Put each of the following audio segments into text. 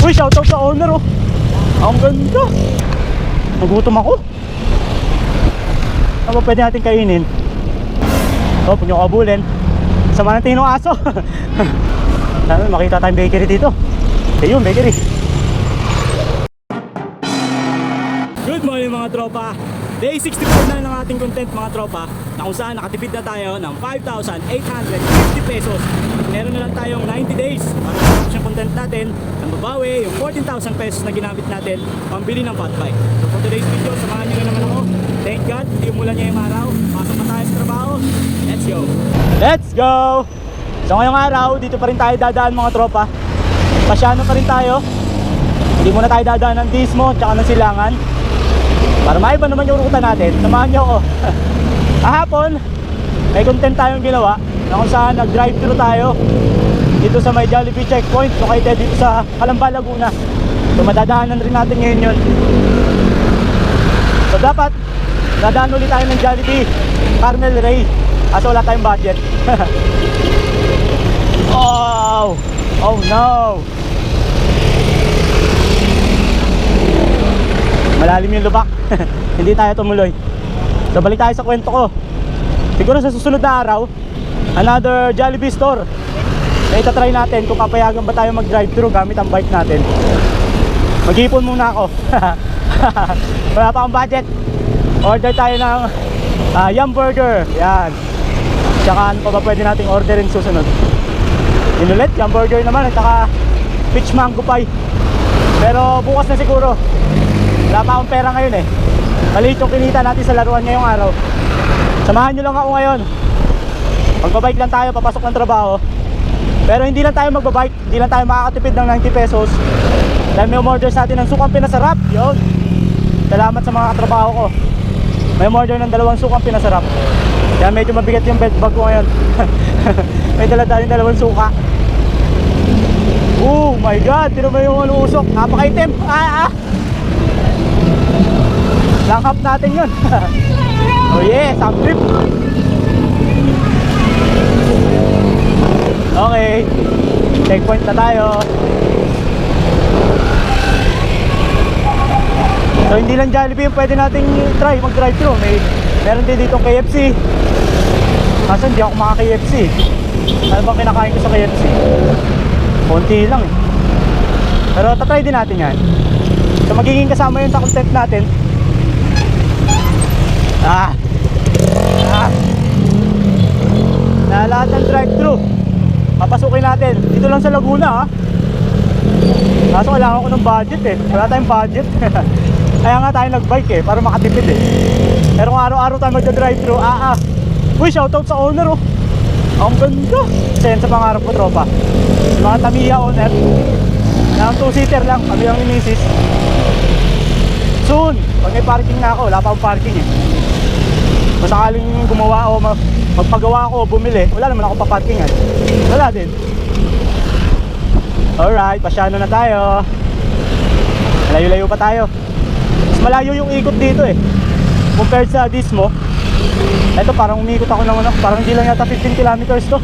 Uy, shoutout sa owner oh. Ang ganda. Nagutom ako. Ano ba pwede natin kainin? Oh, pag nyo kabulin, sama natin yung aso. Sana makita tayong bakery dito. Ayun, bakery. Good morning mga tropa. Day 64 na ng ating content mga tropa, na kung saan nakatipid na tayo ng 5,850 pesos. Meron na lang tayong 90 days para matapos yung content natin ng babawi yung 14,000 pesos na ginamit natin pambili ng fat bike. So for today's video, samahan nyo na naman ako. Thank God, hindi umulan niya yung araw. Pasok na tayo sa trabaho. Let's go! Let's go! So ngayong araw, dito pa rin tayo dadaan mga tropa. Pasyano pa rin tayo. Hindi muna tayo dadaan ng Dismo tsaka ng Silangan, para maiba naman yung ruta natin. Samahan nyo ako. Kahapon, may content tayong ginawa na kung saan nag-drive-thru tayo dito sa may Jollibee checkpoint located dito sa Calamba, Laguna. So madadaanan rin natin ngayon yun. So dapat dadaan ulit tayo ng Jollibee Carmel Ray, kaso wala tayong budget. Oh no, malalim yung lubak. Hindi tayo tumuloy. So balik tayo sa kwento ko. Siguro sa susunod na araw, another Jollibee store na itatry natin kung papayagan ba tayo mag-drive-thru gamit ang bike natin. Mag-ipon muna ako. Wala pa akong budget. Order tayo ng Yum Burger. Yan. Tsaka ano pa ba pwede nating orderin susunod? Yun ulit, Yum Burger naman. At saka peach mango pie. Pero bukas na siguro. Wala pa akong pera ngayon eh. Maliit yung kinita natin sa laruan ngayong araw. Samahan nyo lang ako ngayon. Magbabike lang tayo, papasok ng trabaho. Pero hindi lang tayo magbabike, hindi lang tayo makakatipid ng 90 pesos. Dahil may umorder sa atin ng sukang pinasarap. Yun. Salamat sa mga katrabaho ko. May umorder ng 2 sukang pinasarap. Kaya medyo mabigat yung belt bag ko ngayon. May dala-dala yung 2 suka. Oh my God, tino mo yung usok. Napaka-itim. Lang up natin yun. Oh yeah, some trip. Okay, checkpoint na tayo. So hindi lang Jollibee yung pwede nating try, mag-drive-thru. Meron din ditong KFC. Kaso hindi ako maka-KFC. Ano bang kinakain ko sa KFC? Konti lang eh. Pero tatry din natin yan. So magiging kasama yun sa content natin. Na lahat ng drive-thru papasukin natin dito lang sa Laguna kaso kailangan ko ng budget eh. Wala tayong budget. Kaya nga tayo nag-bike eh, para makatipid eh. Pero kung araw-araw tayo magda-drive-thru, uy, shoutout sa owner oh. Ang ganda. Isa yan sa pangarap ko tropa, mga Tamiya owner na 2-seater lang, kami lang ni Mrs. Soon, pag may parking na ako, wala pa akong parking eh. Kung sakaling gumawa o magpagawa ako o bumili, wala naman ako paparkingan. Wala din. Alright, pasyano na tayo. Malayo-layo pa tayo. Mas malayo yung ikot dito eh, compared sa Dismo. Ito parang umikot ako ng parang hindi lang yata 15 kilometers to.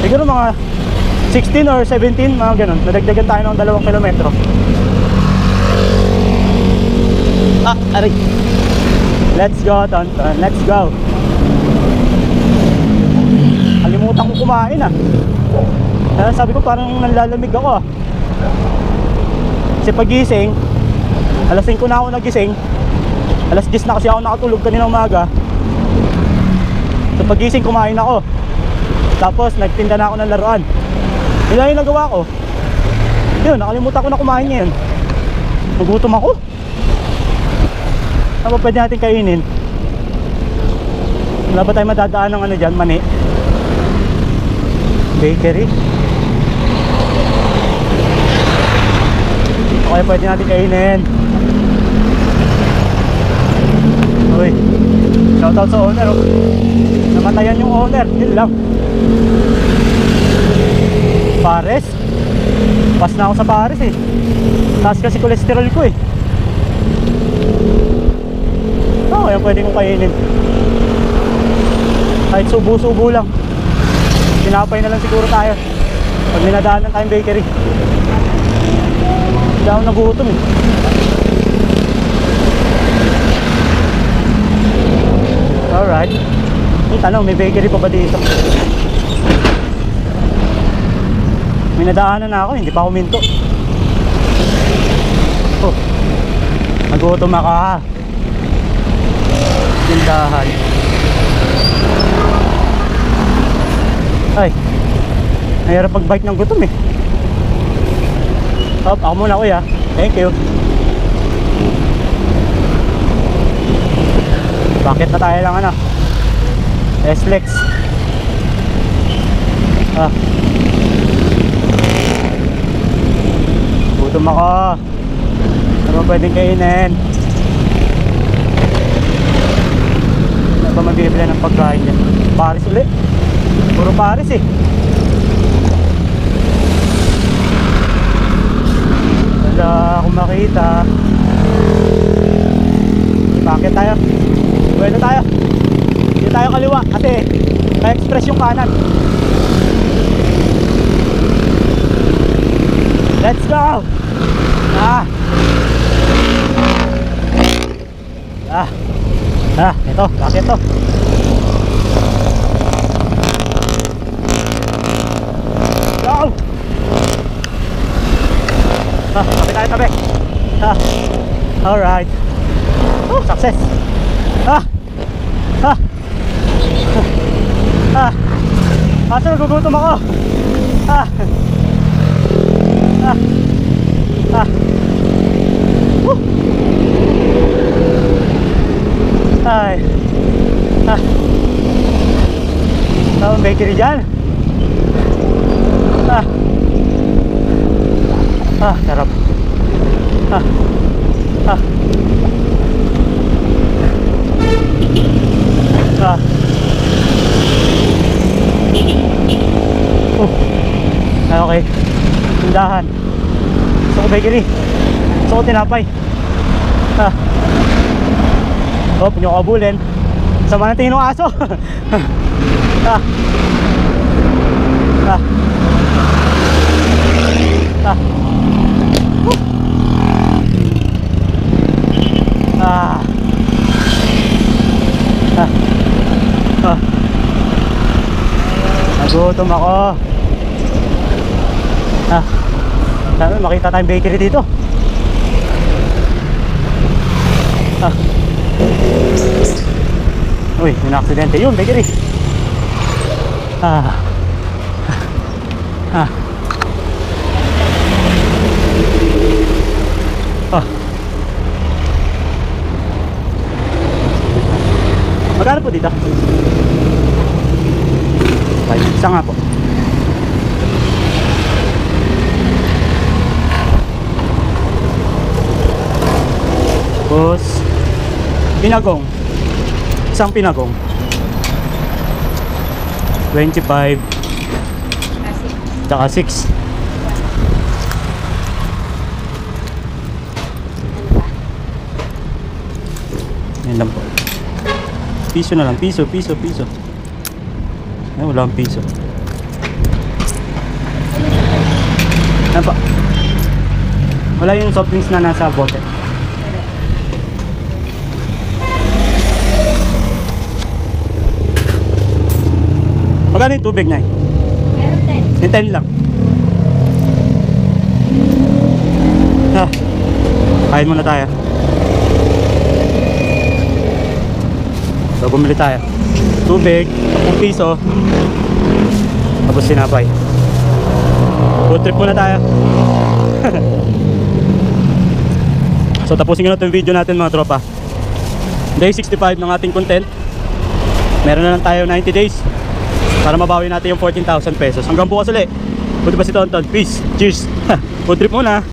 Siguro mga 16 or 17, mga ganun. Nadagdagan tayo ng 2 kilometro. Aray. Let's go, Tonton. Let's go. Kalimutan ko kumain sabi ko parang nanlalamig ako Kasi pagising, alas 5 na ako nagising. Alas 10 na kasi ako nakatulog kaninang umaga. So pagising kumain ako. Tapos nagtinda na ako ng laruan. Yun lang yung nagawa ko. Yun, nakalimutan ko na kumain ngayon. Nagutom ako. Ano ba pwede natin kainin? Wala ba tayo madadaan ng ano dyan, mani? Bakery? Okay, pwede natin kainin. Uy, shoutout sa owner oh. Namatayan yung owner, yun lang. Pares? Pas na ako sa pares eh. Taas kasi cholesterol ko eh. Kaya pwede kong kainin. Kahit subo-subo lang. Tinapay na lang siguro tayo pag minadaanan tayong bakery. ako nagutom eh. Alright. Yung tanong, may bakery pa ba dito? May nadaanan na ako, hindi pa ako minto. Oh, nagutom ako ha. Tindahan. Ay, nahirap pag-bike ng gutom eh. Hop, ako muna kuya. Thank you. Bakit na tayo lang ano? S-Lex. Ah. Gutom ako. Ano ba pwedeng kainin? Ano ba mabibili ng pagkain dyan? Paris ulit. Puro Paris eh. Wala akong makita. Bakit tayo? Bueno tayo. Hindi tayo kaliwa kasi na-express yung kanan. Let's go! Ito, bakit to? Go! Tabi tayo, tabi. Alright. Success. Kaso nagugutom ako. Ay. Tawang bakery dyan. Sarap. Okay. Tindahan. Gusto ko bakery. Gusto ko tinapay. Huwag nyo kabulin. Sama ng tingin ng aso. Nagutom ako. Sabi makita tayong bakery dito. Uy, may na-aksidente yun, bakery. Magkano po dito? Isa nga po. Tapos pinagong. Isang pinagong 25 tsaka 6. Yan lang po. Piso na lang. Piso. Ay, wala akong piso. Yan pa. Wala yung soft drinks na nasa bote. Magkano yung tubig na eh? Yung 10 lang. Kain muna tayo. So bumili tayo. Tubig, 10 piso. Tapos sinapay. Food trip muna tayo. So tapusin ko na itong video natin mga tropa. Day 65 ng ating content. Meron na lang tayo 90 days para mabawi natin yung 14,000 pesos. Hanggang bukas ulit. Buti pa si Tonton. Peace. Cheers. Food trip muna.